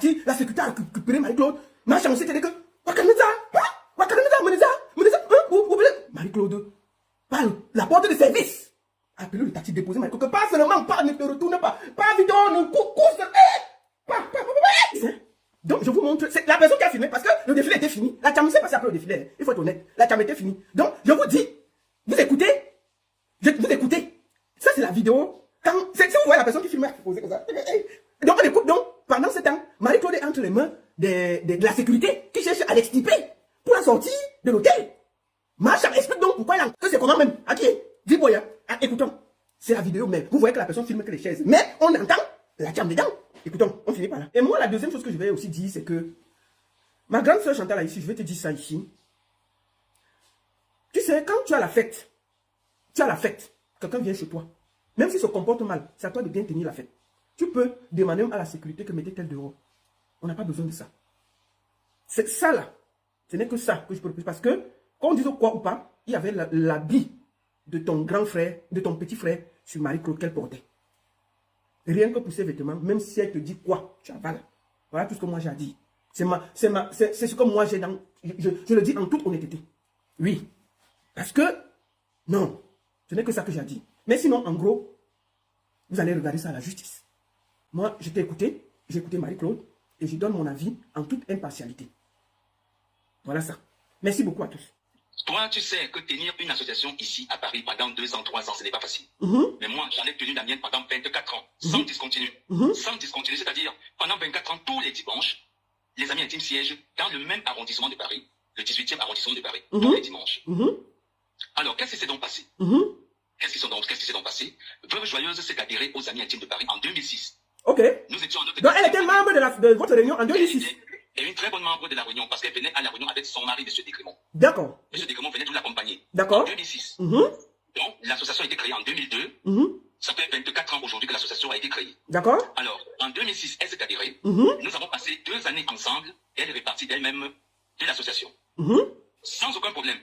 parti, la sécurité a récupéré Marie-Claude. Ma chance, c'était que, Marie-Claude, par la porte de service. Appelez le taxi, déposez Marie-Claude, que pas seulement, pas, ne te retourne pas, pas vite, ne course, donc, je vous montre, c'est la personne qui a filmé, parce que le défilé était fini. La chame s'est passée après le défilé, il faut être honnête. La chame était finie. Donc, je vous dis, vous écoutez, vous écoutez. Ça, c'est la vidéo. Si vous voyez la personne qui filme, posée comme ça. Donc, on écoute. Donc, pendant ce temps, Marie-Claude est entre les mains de la sécurité qui cherche à l'extirper pour la sortie de l'hôtel. Marshall explique donc pourquoi il a... C'est comment même? À qui est? Dis Boya. Écoutons. C'est la vidéo, mais vous voyez que la personne filme que les chaises. Mais on entend la chame dedans. Écoutons, on finit par là. Et moi, la deuxième chose que je vais aussi dire, c'est que ma grande soeur Chantal là ici, je vais te dire ça ici. Tu sais, quand tu as la fête, quelqu'un vient chez toi. Même s'il se comporte mal, c'est à toi de bien tenir la fête. Tu peux demander à la sécurité que mettez-elle dehors. On n'a pas besoin de ça. C'est ça là. Ce n'est que ça que je propose. Parce que, qu'on dise quoi ou pas, il y avait l'habit de ton grand frère, de ton petit frère sur Marie-Claude qu'elle portait. Rien que pour ses vêtements, même si elle te dit quoi, tu avales. Voilà tout ce que moi j'ai à dire. C'est ce que moi j'ai dans... Je le dis en toute honnêteté. Oui. Parce que, non, ce n'est que ça que j'ai à dire. Mais sinon, en gros, vous allez regarder ça à la justice. Moi, je t'ai écouté, j'ai écouté Marie-Claude, et je donne mon avis en toute impartialité. Voilà ça. Merci beaucoup à tous. Toi, tu sais que tenir une association ici à Paris pendant 2 ans, 3 ans, ce n'est pas facile. Mais moi, j'en ai tenu la mienne pendant 24 ans, sans discontinuer. Sans discontinuer, c'est-à-dire, pendant 24 ans, tous les dimanches, les amis intimes siègent dans le même arrondissement de Paris, le 18e arrondissement de Paris, tous les dimanches. Alors, qu'est-ce qui s'est donc passé? Qu'est-ce qui s'est donc passé? Veuve Joyeuse s'est adhérée aux amis intimes de Paris en 2006. Ok. Nous étions en Donc, elle était membre de votre réunion en 2006. Et une très bonne membre de la réunion, parce qu'elle venait à la réunion avec son mari, M. Desgrémont. D'accord. M. Desgrémont venait tout l'accompagner. D'accord. En 2006. Donc, l'association a été créée en 2002. Ça fait 24 ans aujourd'hui que l'association a été créée. D'accord. Alors, en 2006, elle s'est adhérée. Nous avons passé 2 années ensemble. Elle est repartie d'elle-même de l'association. Sans aucun problème.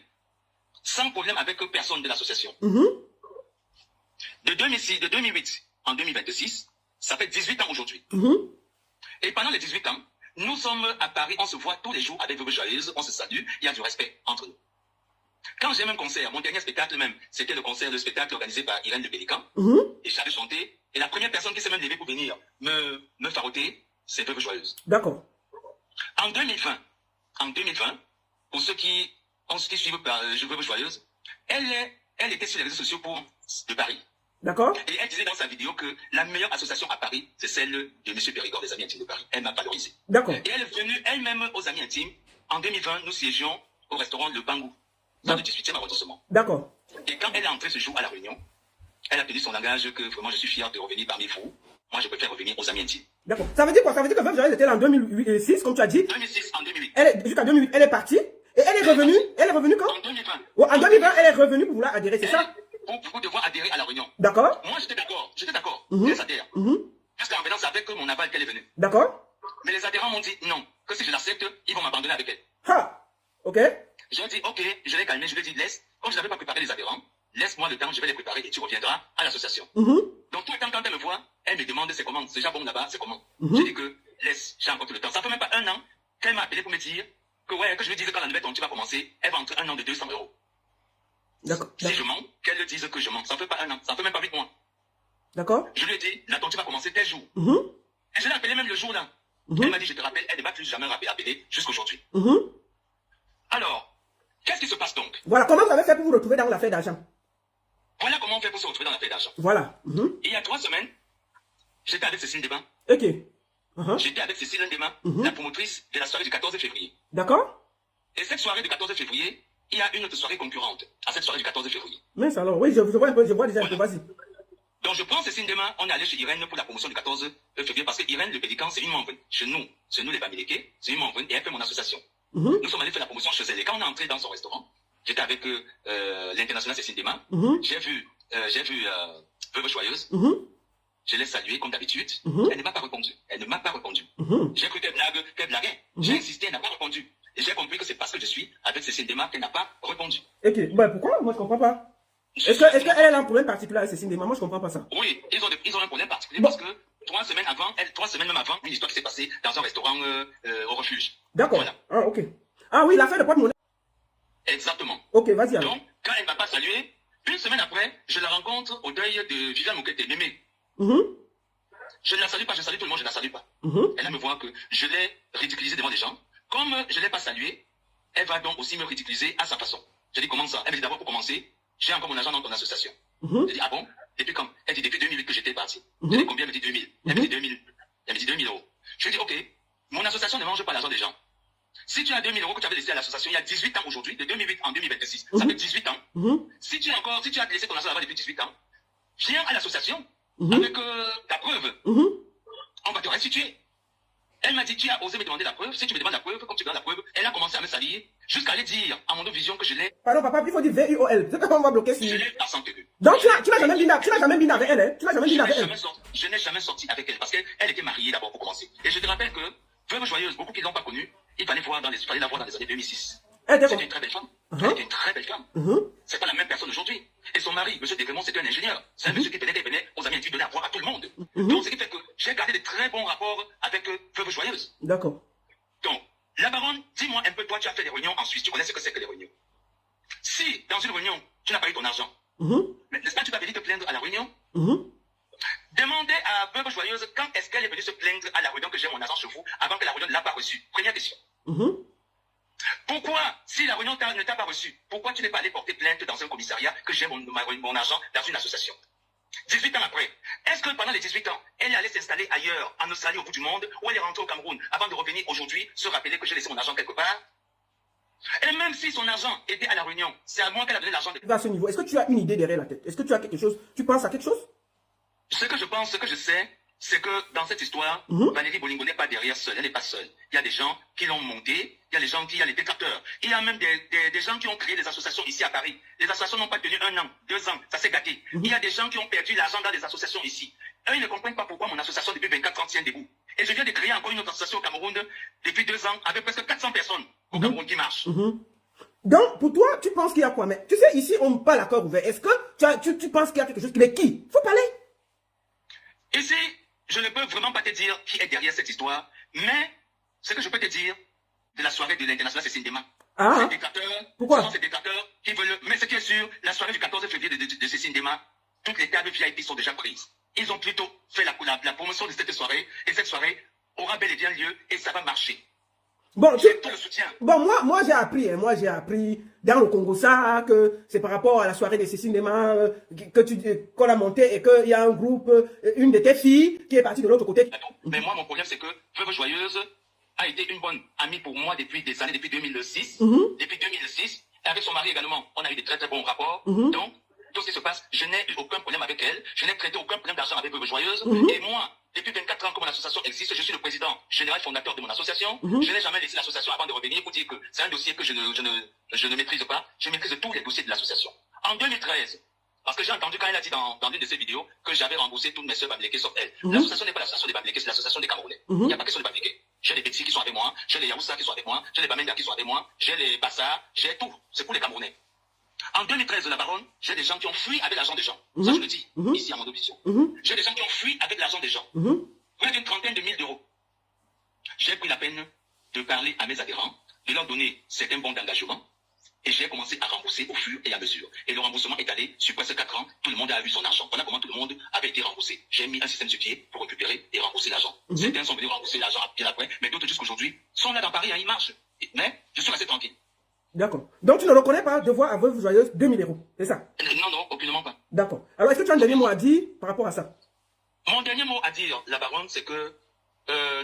Sans problème avec personne de l'association. De 2008 en 2026, ça fait 18 ans aujourd'hui. Et pendant les 18 ans, nous sommes à Paris, on se voit tous les jours avec Veuve Joyeuse, on se salue, il y a du respect entre nous. Quand j'ai un concert, mon dernier spectacle même, c'était le spectacle organisé par Irène Le Pélican, et j'avais chanté, et la première personne qui s'est même levée pour venir me faroter, c'est Veuve Joyeuse. D'accord. En 2020, pour ceux qui suivent Veuve Joyeuse, elle était sur les réseaux sociaux de Paris. D'accord. Et elle disait dans sa vidéo que la meilleure association à Paris, c'est celle de M. Périgord, des Amis Intimes de Paris. Elle m'a valorisé. D'accord. Et elle est venue elle-même aux Amis Intimes. En 2020, nous siégions au restaurant Le Bangou, dans le 18e arrondissement. D'accord. Et quand elle est entrée ce jour à la réunion, elle a tenu son langage que vraiment je suis fier de revenir parmi vous. Moi, je préfère revenir aux Amis Intimes. D'accord. Ça veut dire quoi? Ça veut dire que Veuve Joyeuse était là en 2006, comme tu as dit. 2006, en 2008. Jusqu'en 2008, elle est partie. Et elle est revenue. Elle est revenue quand? En 2020. Oh, en 2020, elle est revenue pour vouloir adhérer, c'est ça? Pour devoir adhérer à la réunion. D'accord. Moi, j'étais d'accord. Les adhère. Parce qu'en venant, c'est avec mon aval qu'elle est venue. D'accord. Mais les adhérents m'ont dit non, que si je l'accepte, ils vont m'abandonner avec elle. Ha! Ok. J'ai dit ok, je l'ai calmé, je lui ai dit laisse, comme je n'avais pas préparé les adhérents, laisse-moi le temps, je vais les préparer et tu reviendras à l'association. Donc tout le temps, quand elle me voit, elle me demande c'est comment, c'est déjà bon là-bas, c'est comment. J'ai dit que laisse, j'ai encore tout le temps. Ça fait même pas 1 an qu'elle m'a appelé pour me dire que ouais, que je lui dise que quand la nouvelle tontine va commencer, elle va entrer 1 an de 200 €. D'accord. Si je mens, qu'elle le dise que je mens. Ça ne fait pas 1 an, ça ne fait même pas 8 mois. D'accord. Je lui ai dit, la tontine va commencer tel jour. Et je l'ai appelé même le jour là. Elle m'a dit, je te rappelle, elle ne m'a plus jamais appelé jusqu'aujourd'hui. Alors, qu'est-ce qui se passe donc? Voilà, comment vous avez fait pour vous retrouver dans l'affaire d'argent? Voilà comment on fait pour se retrouver dans l'affaire d'argent. Voilà. Il y a 3 semaines, j'étais avec Cécile Deban. Ok. J'étais avec Cécile Deban, la promotrice de la soirée du 14 février. D'accord. Et cette soirée du 14 février, il y a une autre soirée concurrente à cette soirée du 14 février. Mais alors, oui, je vois un peu, je vois déjà un peu, vas-y. Donc je prends Cécile Deban, on est allé chez Irène pour la promotion du 14 février parce que Irène Le Pélican, c'est une membre chez nous les Bamileke, c'est une membre et elle fait mon association. Nous sommes allés faire la promotion chez elle. Et quand on est entré dans son restaurant, j'étais avec l'international Cécile Deban, j'ai vu Veuve Joyeuse, je l'ai saluée comme d'habitude, elle ne m'a pas répondu. J'ai cru qu'elle blaguait, j'ai insisté, elle n'a pas répondu. Et j'ai compris que c'est parce que je suis avec Cécile Deban qu'elle n'a pas répondu. Ok, bah pourquoi? Moi je comprends pas. Est-ce qu'elle a un problème particulier avec Cécile Deban? Moi je comprends pas ça. Oui, ils ont un problème particulier parce que 3 semaines avant, 3 semaines même avant, une histoire qui s'est passée dans un restaurant au refuge. D'accord. Voilà. Ah, ok. Ah oui, l'affaire de porte-monnaie. Exactement. Ok, vas-y alors. Donc, quand elle ne m'a pas salué, une semaine après, je la rencontre au deuil de Viviane Moukete, Mémé. Je ne la salue pas, je salue tout le monde, je ne la salue pas. Elle me voit que je l'ai ridiculisée devant les gens. Comme je ne l'ai pas saluée, elle va donc aussi me ridiculiser à sa façon. Je dis comment ça? Elle me dit d'abord pour commencer, j'ai encore mon argent dans ton association. Je dis ah bon? Depuis quand? Elle dit depuis 2008 que j'étais parti. Je dis combien? Elle me dit 2000. Elle me dit 2000. Elle me dit 2000 euros. Je lui dis ok, mon association ne mange pas l'argent des gens. Si tu as 2000 euros que tu avais laissé à l'association il y a 18 ans aujourd'hui, de 2008 en 2026, ça fait 18 ans. Si tu as laissé ton argent là-bas depuis 18 ans, viens à l'association avec ta preuve. On va te restituer. Elle m'a dit, tu as osé me demander la preuve. Si tu me demandes la preuve, comme tu demandes la preuve, elle a commencé à me salir jusqu'à aller dire à mon vision que je l'ai. Pardon, papa, il faut dire VIOL. C'est qu'on va bloquer sur. Je l'ai absenté. Donc, tu n'as jamais bina avec elle, hein? Tu n'as jamais bina avec elle. Je n'ai jamais sorti avec elle parce qu'elle était mariée d'abord pour commencer. Et je te rappelle que, Veuve Joyeuse, beaucoup qui ne l'ont pas connue, il fallait la voir dans les années 2006. C'était une très belle femme. Elle était une très belle femme. C'est pas la même personne aujourd'hui. Et son mari, M. Descrémont, c'était un ingénieur. C'est un monsieur qui venait aux amis intimes donner à voir à tout le monde. Donc, ce qui fait que j'ai gardé de très bons rapports avec Veuve Joyeuse. D'accord. Donc, la baronne, dis-moi un peu, toi, tu as fait des réunions en Suisse, tu connais ce que c'est que les réunions. Si, dans une réunion, tu n'as pas eu ton argent, mais n'est-ce pas, tu vas venir te plaindre à la réunion? Demandez à Veuve Joyeuse quand est-ce qu'elle est venue se plaindre à la réunion que j'ai mon argent chez vous avant que la réunion ne l'a pas reçu. Première question. Pourquoi, si la réunion ne t'a pas reçu, pourquoi tu n'es pas allé porter plainte dans un commissariat que j'ai mon argent dans une association? 18 ans après, est-ce que pendant les 18 ans, elle est allée s'installer ailleurs, en Australie, au bout du monde, ou elle est rentrée au Cameroun avant de revenir aujourd'hui, se rappeler que j'ai laissé mon argent quelque part? Et même si son argent était à la réunion, c'est à moi qu'elle a donné l'argent. À ce niveau, est-ce que tu as une idée derrière la tête? Est-ce que tu as quelque chose? Tu penses à quelque chose? Ce que je pense, ce que je sais, c'est que dans cette histoire, Valérie Bolingo n'est pas derrière seule, elle n'est pas seule. Il y a des gens qui l'ont montée, il y a des gens il y a les détracteurs. Il y a même des gens qui ont créé des associations ici à Paris. Les associations n'ont pas tenu 1 an, 2 ans, ça s'est gâté. Il y a des gens qui ont perdu l'argent dans les associations ici. Eux, ils ne comprennent pas pourquoi mon association depuis 24 ans tient debout. Et je viens de créer encore une autre association au Cameroun depuis 2 ans avec presque 400 personnes au Cameroun qui marchent. Donc, pour toi, tu penses qu'il y a quoi? Mais tu sais, ici, on parle à corps ouvert. Est-ce que tu penses qu'il y a quelque chose? Mais qui? Faut parler. Ici, je ne peux vraiment pas te dire qui est derrière cette histoire, mais ce que je peux te dire de la soirée de l'International Cécile Dema. Ces détracteurs, pourquoi? Ce sont ces détracteurs qui veulent... Mais ce qui est sûr, la soirée du 14 février de Cécile Dema, toutes les tables VIP sont déjà prises. Ils ont plutôt fait la promotion de cette soirée, et cette soirée aura bel et bien lieu, et ça va marcher. Bon, tout le soutien. Bon, moi j'ai appris dans le Congo ça, que c'est par rapport à la soirée de Cécile Dema qu'on a monté et qu'il y a un groupe, une de tes filles qui est partie de l'autre côté. Mais moi, mon problème, c'est que Veuve Joyeuse a été une bonne amie pour moi depuis des années, depuis 2006. Depuis 2006, et avec son mari également, on a eu des très très bons rapports. Donc, tout ce qui se passe, je n'ai eu aucun problème avec elle, je n'ai traité aucun problème d'argent avec Veuve Joyeuse. Et moi, depuis 24 ans que mon association existe, je suis le président général fondateur de mon association. Je n'ai jamais laissé l'association avant de revenir pour dire que c'est un dossier que je ne maîtrise pas. Je maîtrise tous les dossiers de l'association. En 2013, parce que j'ai entendu quand elle a dit dans une de ses vidéos que j'avais remboursé toutes mes sœurs Bamléké sauf elle. L'association n'est pas l'association des Bamléké, c'est l'association des Camerounais. Il n'y a pas question de Bamléké. J'ai les Betty qui sont avec moi, j'ai les Yaoussa qui sont avec moi, j'ai les Bamenda qui sont avec moi, j'ai les Bassa, j'ai tout. C'est pour les Camerounais. En 2013, la baronne, j'ai des gens qui ont fui avec l'argent des gens. Ça, je le dis, ici à mon vision. J'ai des gens qui ont fui avec l'argent des gens. Près d'une trentaine de mille d'euros. J'ai pris la peine de parler à mes adhérents, de leur donner certains bons d'engagement, et j'ai commencé à rembourser au fur et à mesure. Et le remboursement est allé sur presque 4 ans, tout le monde a eu son argent. Voilà comment tout le monde avait été remboursé. J'ai mis un système sur pied pour récupérer et rembourser l'argent. Certains sont venus rembourser l'argent bien après, mais d'autres jusqu'aujourd'hui sont là dans Paris, hein, ils marchent. Mais je suis resté tranquille. D'accord. Donc tu ne reconnais pas devoir à Veuve Joyeuse 2000 euros, c'est ça? Non, non, aucunement pas. D'accord. Alors est-ce que tu as un dernier mot à dire par rapport à ça? Mon dernier mot à dire, la baronne, c'est que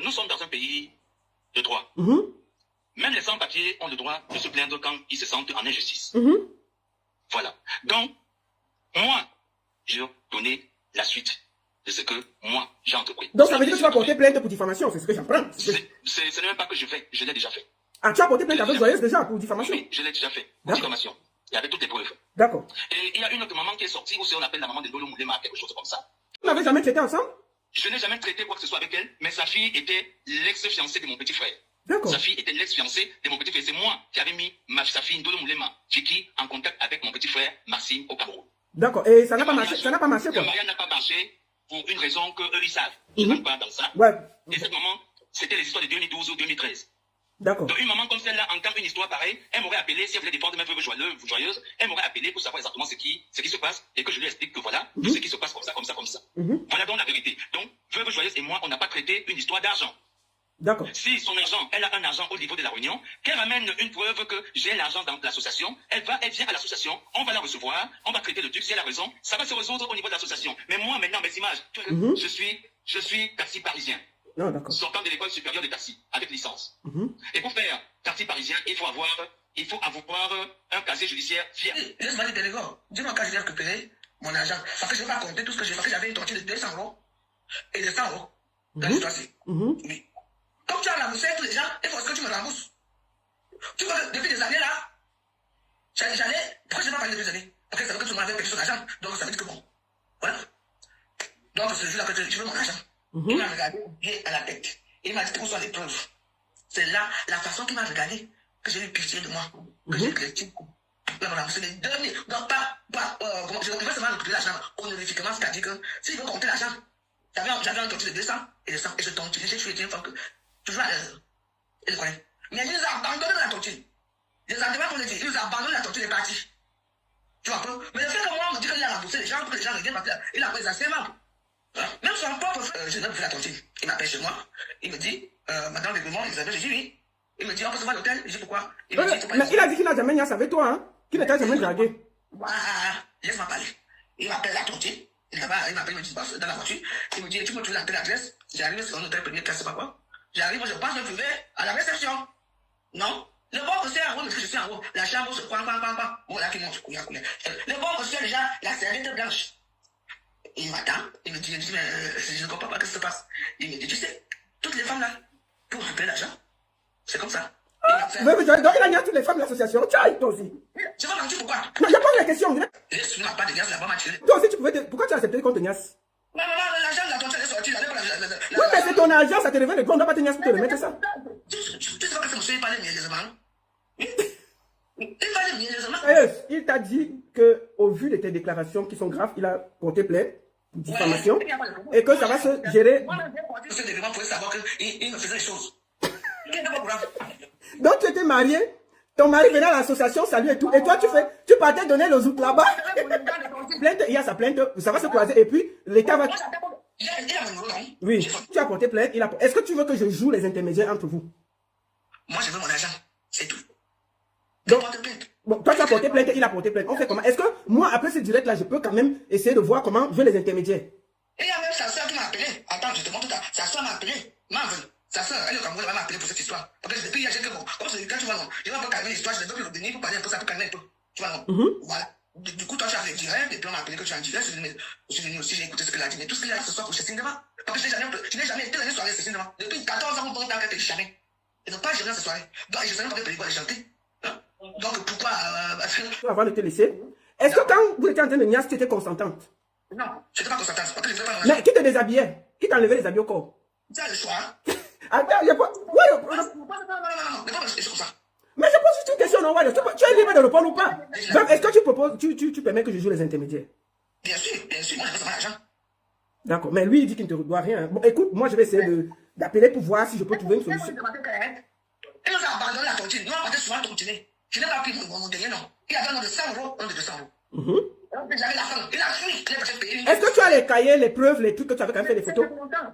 nous sommes dans un pays de droit. Même les sans-papiers ont le droit de se plaindre quand ils se sentent en injustice. Voilà. Donc, moi, je vais donner la suite de ce que moi, j'ai entrepris. Donc ça veut dire que tu vas porter plainte pour diffamation, c'est ce que j'apprends. Ce n'est même pas que je fais, je l'ai déjà fait. Ah, tu as porté plainte à Veuve Joyeuse déjà pour diffamation? Oui, je l'ai déjà fait, pour diffamation. Il y avait toutes les preuves. D'accord. Et il y a une autre maman qui est sortie, ou si on appelle la maman de Lolo Moulema, quelque chose comme ça. Vous n'avez jamais traité ensemble? Je n'ai jamais traité quoi que ce soit avec elle, mais sa fille était l'ex-fiancée de mon petit frère. D'accord. Sa fille était l'ex-fiancée de mon petit frère. C'est moi qui avais mis sa fille Ndolo Moulema, Jiki, en contact avec mon petit frère Maxime au Cameroun. D'accord. Et ça n'a pas marché, ça n'a pas marché quoi? Le mariage n'a pas marché. pour une raison qu'eux, ils savent. Je ne rentre pas dans ça. Ouais. Et cette maman, c'était les histoires de 2012 ou 2013. D'accord. Donc une maman comme celle-là entend une histoire pareille, elle m'aurait appelé, si elle voulait défendre mes veuves joyeuses, elle m'aurait appelé pour savoir exactement ce qui se passe et que je lui explique que voilà, tout ce qui se passe comme ça, comme ça, comme ça. Voilà donc la vérité. Donc, veuve joyeuse et moi, on n'a pas traité une histoire d'argent. D'accord. Si son argent, elle a un argent au niveau de la réunion, qu'elle ramène une preuve que j'ai l'argent dans l'association, elle vient à l'association, on va la recevoir, on va traiter le truc, si elle a raison, ça va se résoudre au niveau de l'association. Mais moi, maintenant, mes images, je suis taxi parisien. Non, d'accord. Sortant de l'école supérieure de taxi, avec licence. Et pour faire taxi parisien, il faut avoir un casier judiciaire fier. Laisse-moi dire, les gars, dis-moi quand je vais récupérer mon argent. Parce que je ne vais pas compter tout ce que j'ai fait. Parce que j'avais une tontine de 200 € et de 100 € dans l'histoire-ci. Oui. Comme tu as remboursé tous les gens, il faut que tu me rembourses. Tu vois, depuis des années là, pourquoi je n'ai pas parlé depuis des années? Parce que ça veut que tout le monde avait payé son argent. Donc ça veut dire que bon. Voilà. Donc ce jour-là, que je veux mon argent. Il m'a regardé à la tête. Il m'a dit où sont les preuves. C'est là, la façon qu'il m'a regardé, que j'ai eu pitié de moi, que j'ai écrit. Là, on a remboursé les 2000. Donc, je ne vais seulement récupérer l'argent honorifiquement, c'est-à-dire que s'il veut compter l'argent, j'avais un tontine de 200 et de 100, et je tontine, j'ai tué une femme que, toujours à l'heure, il le connaît. Mais il nous a abandonné la tontine. Les endroits qu'on a dit, il nous a abandonné la tontine et est parti. Tu vois un peu? Mais le fait que moi, on me dit qu'il a remboursé les gens, pour que les gens reviennent, parce qu'il a pris les enseignements. Même son propre frère, je n'ai pas fait la tontine. Il m'appelle chez moi. Il me dit, madame le gouvernement, Isabelle, j'ai dit oui. Il me dit, on peut se voir à l'hôtel. Je dis pourquoi? Il me dit, mais il a dit qu'il n'a jamais niasse avec toi, hein? Qu'il n'a jamais dragué. Laisse-moi parler. Il m'appelle la tontine. Il m'appelle, il me dit, dans la voiture. Il me dit, tu peux trouver l'adresse. J'arrive sur un hôtel première classe, c'est pas quoi. J'arrive, je passe le privé à la réception. Non. Le bon monsieur en haut, parce que je suis en haut. La chambre se prend. Bon, là, qui monte. Le bon monsieur, déjà, la serviette blanche. Il m'attend, il me dit, mais je ne comprends pas ce qui se passe. Il me dit, tu sais, toutes les femmes là, pour récupérer l'argent, c'est comme ça. Donc il a nié toutes les femmes de l'association. Tiens, toi aussi. Je vais mentir pourquoi? Non, je pose la question. Laisse-moi pas de niasse là-bas, m'a tiré. Toi aussi, tu pouvais pourquoi tu as accepté qu'on te niasse? Non, l'argent de la tontine est sorti. Oui, mais c'est ton argent, ça te revient de toi, on ne doit pas te niasse pour te remettre ça. Tu sais pas que ce monsieur, il parlait niaiseusement. Il parlait niaiseusement. Il t'a dit qu'au vu de tes déclarations qui sont graves, il a porté plainte. Diffamation, et que ça va se gérer. Moi, je suis pour savoir qu'il me faisait des choses. Donc tu étais marié, ton mari venait à l'association, salut et tout, et toi tu partais donner le zouk là-bas. Plainte, il y a sa plainte, ça va se croiser, et puis l'État va. Oui, tu as porté plainte, est-ce que tu veux que je joue les intermédiaires entre vous? Moi je veux mon argent, c'est tout. Donc, bon, toi tu as porté plainte, il a porté plainte. On fait comment? Est-ce que moi, après ce direct là, je peux quand même essayer de voir comment jouer les intermédiaires? Et il y a même sa soeur qui m'a appelé. Attends, je te montre tout à l'heure. Sa soeur m'a appelé. Sa soeur, elle est au Cameroun, elle m'a appelé pour cette histoire. Parce que depuis hier, j'ai que bon, comme c'est quand tu vois, non, je vais un peu calmer l'histoire, je vais plus revenir pour parler un peu, ça peut calmer un peu. Tu vois, non? Voilà. Du coup, toi, tu as fait direct, et puis on m'a appelé que tu as un direct, je suis venu aussi, j'ai écouté ce qu'elle a dit, mais tout ce qu'il a dit ce soir pour Cécile Devant. Parce que je n'ai jamais été dans une soirée Cécile Devant. Depuis 14 ans, on parle qu'elle jamais. Et donc, pas gérer cette soirée. Donc, je ne sais même pas quelle pellicule elle chanter. Donc, pourquoi avant de te laisser, est-ce que quand vous étiez en train de niasse, tu étais consentante? Non, je n'étais pas consentante. Parce que je ne pas. Mais qui te déshabillait? Qui t'enlevait les habits au corps? Tu as le choix. Attends, il n'y a pas. Non, c'est comme ça. Mais je pose juste une question, non, ouais, tu es libre de répondre ou pas? Est-ce que tu proposes, tu permets que je joue les intermédiaires? Bien sûr, moi je veux savoir l'argent. D'accord, mais lui il dit qu'il ne te doit rien. Bon, écoute, moi je vais essayer d'appeler pour voir si je peux trouver une solution. Il nous a abandonné la tontine. Nous, on partait souvent tontiner. Je n'ai pas pris mon dernier nom. Il avait un nom de 100 €, un de 200 €. J'avais la faim. Il a fui. Il a peut-être payé. Est-ce que tu as les cahiers, les preuves, les trucs que tu avais quand même fait des photos?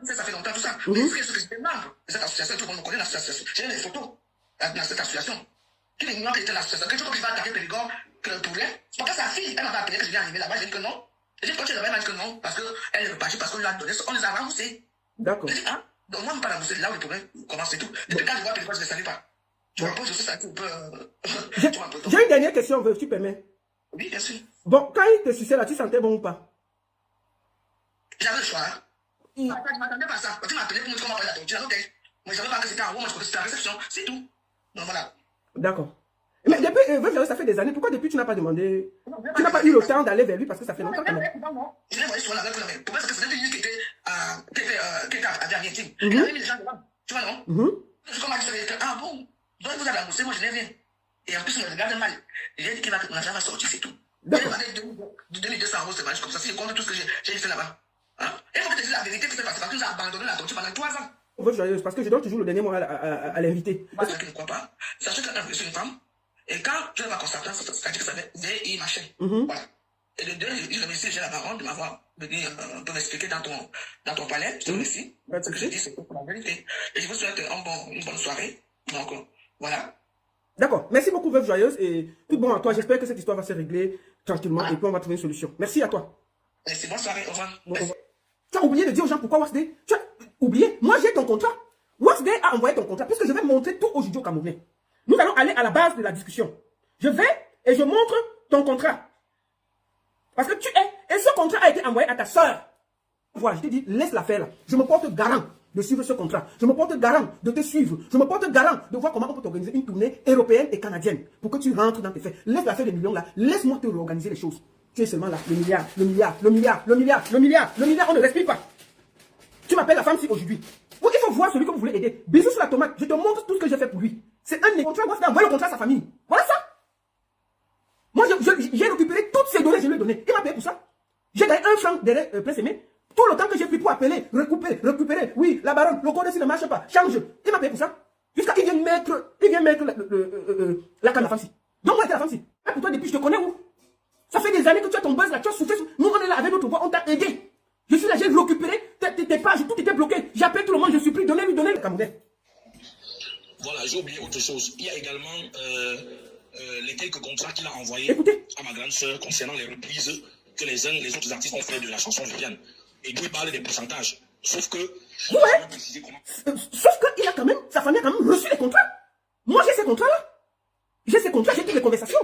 Ça fait longtemps tout ça. Mais ce que j'étais membre de cette association, tout le monde connaît l'association. J'ai des photos dans cette association. Tous les gens qui étaient dans l'association, quelque chose comme je vais attaquer Périgord, que pour elle, c'est parce que sa fille, elle m'avait appelé que je viens animer là-bas. J'ai dit que non. J'ai dit que tu l'avais dit que non, parce qu'elle est repartie, parce qu'on lui a donné, on les a remboursés. D'accord. J'ai dit, hein? Donc moi, je ne peux pas rembourser là où le problème commence, c'est tout. Depuis quand je vois Périgord, je ne le savais pas. Tu vois, je sais ça un peu. J'ai une dernière question, tu permets? Oui, bien sûr. Bon, quand il te suçait là, tu sentais bon ou pas? J'avais le choix. Je ne m'attendais pas à ça. Tu m'as appelé pour me dire comment parler à ton tu l'as noté. Moi, je ne savais pas que c'était en haut, moi, je croyais que c'était la réception. C'est tout. Donc voilà. D'accord. Mais depuis, ça fait des années. Pourquoi depuis tu n'as pas demandé? Tu n'as pas eu le temps d'aller vers lui parce que ça fait longtemps quand même. Je l'ai envoyé sur la web. Pourquoi? Parce que c'était lui qui était à Dernier Team. Il avait mis les gens devant. Tu vois, non? Je commence à dire, ah bon, donc vous avez remboursé, moi je n'ai rien. Et en plus, il me regarde mal. J'ai dit que mon argent va sortir, c'est tout. J'ai demandé 2200 €, c'est mal comme ça. Si je compte tout ce que j'ai fait là-bas. Hein? Il faut que tu dises la vérité, parce que tu nous as abandonné la torture pendant 3 ans. Votre joyeuse, parce que je donne toujours le dernier mot à l'invité. Moi, je ne crois pas. Sachez que je suis une femme. Et quand tu ne vas pas constater, c'est-à-dire que ça fait des machin. Voilà. Et de deux, je remercie déjà la baronne de m'avoir de m'expliquer dans ton palais. Je te remercie. Ce que je dis, c'est pour la vérité. Et je vous souhaite une bonne soirée. Donc, voilà. D'accord. Merci beaucoup, Veuve Joyeuse. Et tout bon à toi. J'espère que cette histoire va se régler tranquillement et puis on va trouver une solution. Merci à toi. Merci. Bonne soirée. Au revoir. Tu as oublié de dire aux gens pourquoi Wasday. Tu as oublié. Moi, j'ai ton contrat. Wasday a envoyé ton contrat puisque je vais montrer tout au judo camerounais. Nous allons aller à la base de la discussion. Je vais et je montre ton contrat. Parce que tu es... Et ce contrat a été envoyé à ta soeur. Voilà, je te dis, laisse-la faire là. Je me porte garant de suivre ce contrat. Je me porte garant de te suivre. Je me porte garant de voir comment on peut t'organiser une tournée européenne et canadienne pour que tu rentres dans tes faits. Laisse-la faire les millions là. Laisse-moi te réorganiser les choses. Tu es seulement là. Le milliard, le milliard, le milliard, le milliard, le milliard, le milliard, on ne respire pas. Tu m'appelles la femme si aujourd'hui. Il faut voir celui que vous voulez aider. Bisous sur la tomate. Je te montre tout ce que j'ai fait pour lui. C'est un contrat. Moi, c'est envoyer le contrat à sa famille. Voilà ça. Moi, j'ai récupéré toutes ces données, je lui ai donné. Il m'a payé pour ça. J'ai gagné 1 franc derrière Presse-Aimé. Tout le temps que j'ai pris pour appeler, récupérer. Oui, la baronne, le code ici ne marche pas. Change. Il m'a payé pour ça. Jusqu'à qu'il vienne mettre la canne à la femme-ci. Donc, moi, j'étais la femme-ci. Pour toi, depuis, je te connais où? Ça fait des années que tu as ton buzz là, tu as souffert. Nous, on est là avec notre voix, on t'a aidé. Je suis là, j'ai récupéré tes pages, tout était bloqué. J'appelle tout le monde, je suis pris, donnez le Camerounais. Voilà, j'ai oublié autre chose. Il y a également les quelques contrats qu'il a envoyés à ma grande sœur concernant les reprises que les autres artistes ont fait de la chanson Viviane. Et d'où il parle des pourcentages. Sauf que... Ouais. Sauf qu'il a quand même, sa famille a quand même reçu les contrats. Moi, j'ai ces contrats-là. J'ai ces contrats, j'ai toutes les conversations.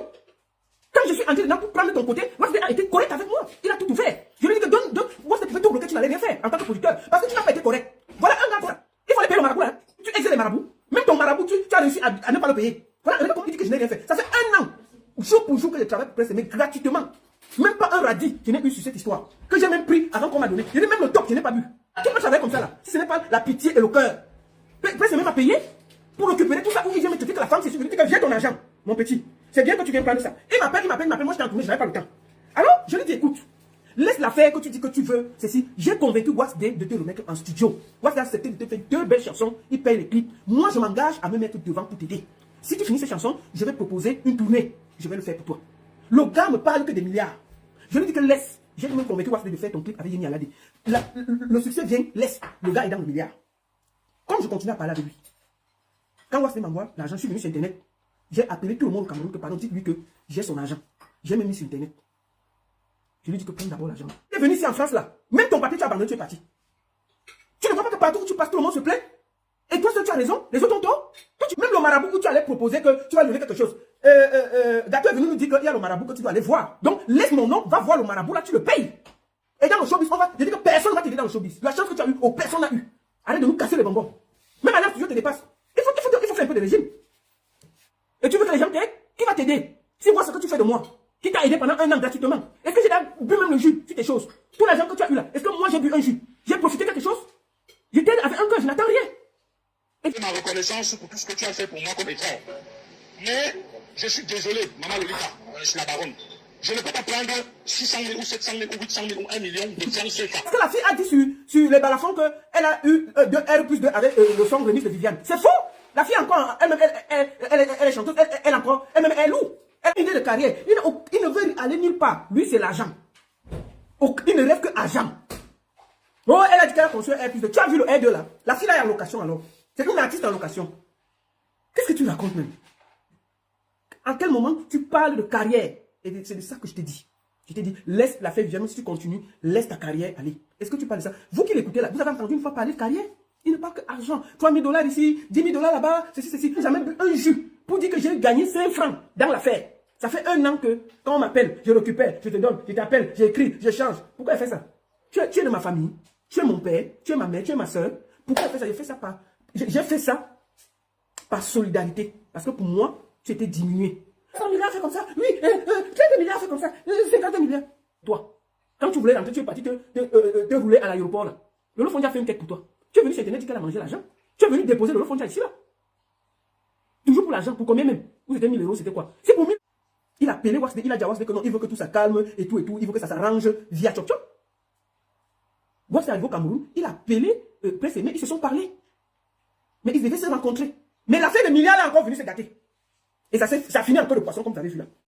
Quand je suis entré dedans pour prendre ton côté, Wasday a été correct avec moi. Il a tout ouvert. Je lui ai dit que donne, Wasday pouvait tout bloquer, tu n'allais rien faire en tant que producteur. Parce que tu n'as pas été correct. Voilà un gars pour ça. Il fallait payer le marabout là. Tu exerces les marabouts. Même ton marabout, tu as réussi à ne pas le payer. Voilà, regarde comment il dit que je n'ai rien fait. Ça fait 1 an, jour pour jour, que je travaille pour Presse-Aimé gratuitement. Même pas un radis, je n'ai eu sur cette histoire. Que j'ai même pris avant qu'on m'a donné. Je n'ai même le top, je n'ai pas bu. Qui peut travailler comme ça là? Si ce n'est pas la pitié et le cœur. Presse-Aimé m'a payé pour récupérer tout ça. Où il vient me traiter que la femme, c'est sûr. Je lui dis que j'ai ton argent, mon petit. C'est bien que tu viennes prendre ça. Il m'appelle. Moi, je t'ai entouré, je n'avais pas le temps. Alors, je lui dis, écoute, laisse l'affaire que tu dis que tu veux. Ceci, j'ai convaincu Wasday de te remettre en studio. Wasday a accepté de te faire 2 belles chansons. Il paye les clips. Moi, je m'engage à me mettre devant pour t'aider. Si tu finis ces chansons, je vais te proposer une tournée. Je vais le faire pour toi. Le gars me parle que des milliards. Je lui dis que laisse. J'ai même convaincu Wasday de faire ton clip avec Yemi Alade. Le succès vient, laisse. Le gars est dans le milliard. Comme je continue à parler avec lui. Quand Wasday m'envoie l'argent, je suis venu sur Internet. J'ai appelé tout le monde au Cameroun que, pardon, dites-lui que j'ai son argent. J'ai même mis sur Internet. Je lui dis que prends d'abord l'argent. Tu es venu ici en France là. Même ton papier, tu as abandonné, tu es parti. Tu ne vois pas que partout où tu passes, tout le monde se plaint. Et toi, tu as raison. Les autres ont tort. Même le marabout où tu allais proposer que tu vas lui donner quelque chose. Gato est venu nous dire qu'il y a le marabout que tu dois aller voir. Donc, laisse mon nom, va voir le marabout là, tu le payes. Et dans le showbiz, je dis que personne ne va t'aider dans le showbiz. La chance que tu as eue, personne n'a eu. Arrête de nous casser les bonbons. Même à l'heure, tu te dépasses. Il faut faire un peu de régime. Et tu veux que les gens t'aident? Qui va t'aider? Si vois ce que tu fais de moi, qui t'a aidé pendant 1 an gratuitement, est-ce que j'ai bu même le jus sur tes choses? Tout l'argent que tu as eu là, est-ce que moi j'ai bu un jus? J'ai profité quelque chose? Je t'aide avec un cœur, je n'attends rien. Et ma reconnaissance pour tout ce que tu as fait pour moi comme effort. Mais je suis désolé, Maman Lolita, je suis la baronne. Je ne peux pas prendre 600 000 ou 700 000 ou 800 000 ou 1 million de francs CFA. Parce que la fille a dit sur les balafons qu'elle a eu 2R+2 avec le son remix de Viviane. C'est faux! La fille encore, elle-même, elle est chanteuse, elle-même, elle loue. Elle a une idée de carrière. Il ne veut aller nulle part. Lui, c'est l'argent. Il ne rêve que argent. Oh, elle a dit qu'elle a construit un R+2. Tu as vu le R2 là? La fille là est en location alors. C'est une artiste en location. Qu'est-ce que tu racontes même? En quel moment tu parles de carrière? Et c'est de ça que je t'ai dit. Je t'ai dit, laisse la fête Viviane, si tu continues, laisse ta carrière aller. Est-ce que tu parles de ça? Vous qui l'écoutez là, vous avez entendu une fois parler de carrière? Il ne parle que argent. 3 000 $ ici, 10 000 $ là-bas, ceci. J'ai jamais bu un jus pour dire que j'ai gagné 5 francs dans l'affaire. Ça fait 1 an que, quand on m'appelle, je récupère, je te donne, je t'appelle, j'écris, je change. Pourquoi elle fait ça? Tu es de ma famille, tu es mon père, tu es ma mère, tu es ma soeur. Pourquoi elle fait ça? J'ai fait ça par solidarité. Parce que pour moi, tu étais diminué. 100 milliards fait comme ça, oui, 30 milliards fait comme ça, 50 milliards. Toi, quand tu voulais rentrer, tu es parti te rouler à l'aéroport là. Le Lofondia a fait une tête pour toi. Tu es venu chez Internet dire qu'elle a mangé l'argent. Tu es venu déposer le Lofondia ici là. Toujours pour l'argent, pour combien même? Vous c'était 1000 €, c'était quoi? C'est pour 1000. Il a appelé Wasday, il a dit à Wasday que non, il veut que tout ça calme et tout, il veut que ça s'arrange via Chop Chop. Boss est arrivé au Cameroun, il a appelé Prince Aimé, ils se sont parlé. Mais ils devaient se rencontrer. Mais l'affaire de milliards est encore venue se gâter. Et ça a fini en queue de poisson, comme vous avez vu là.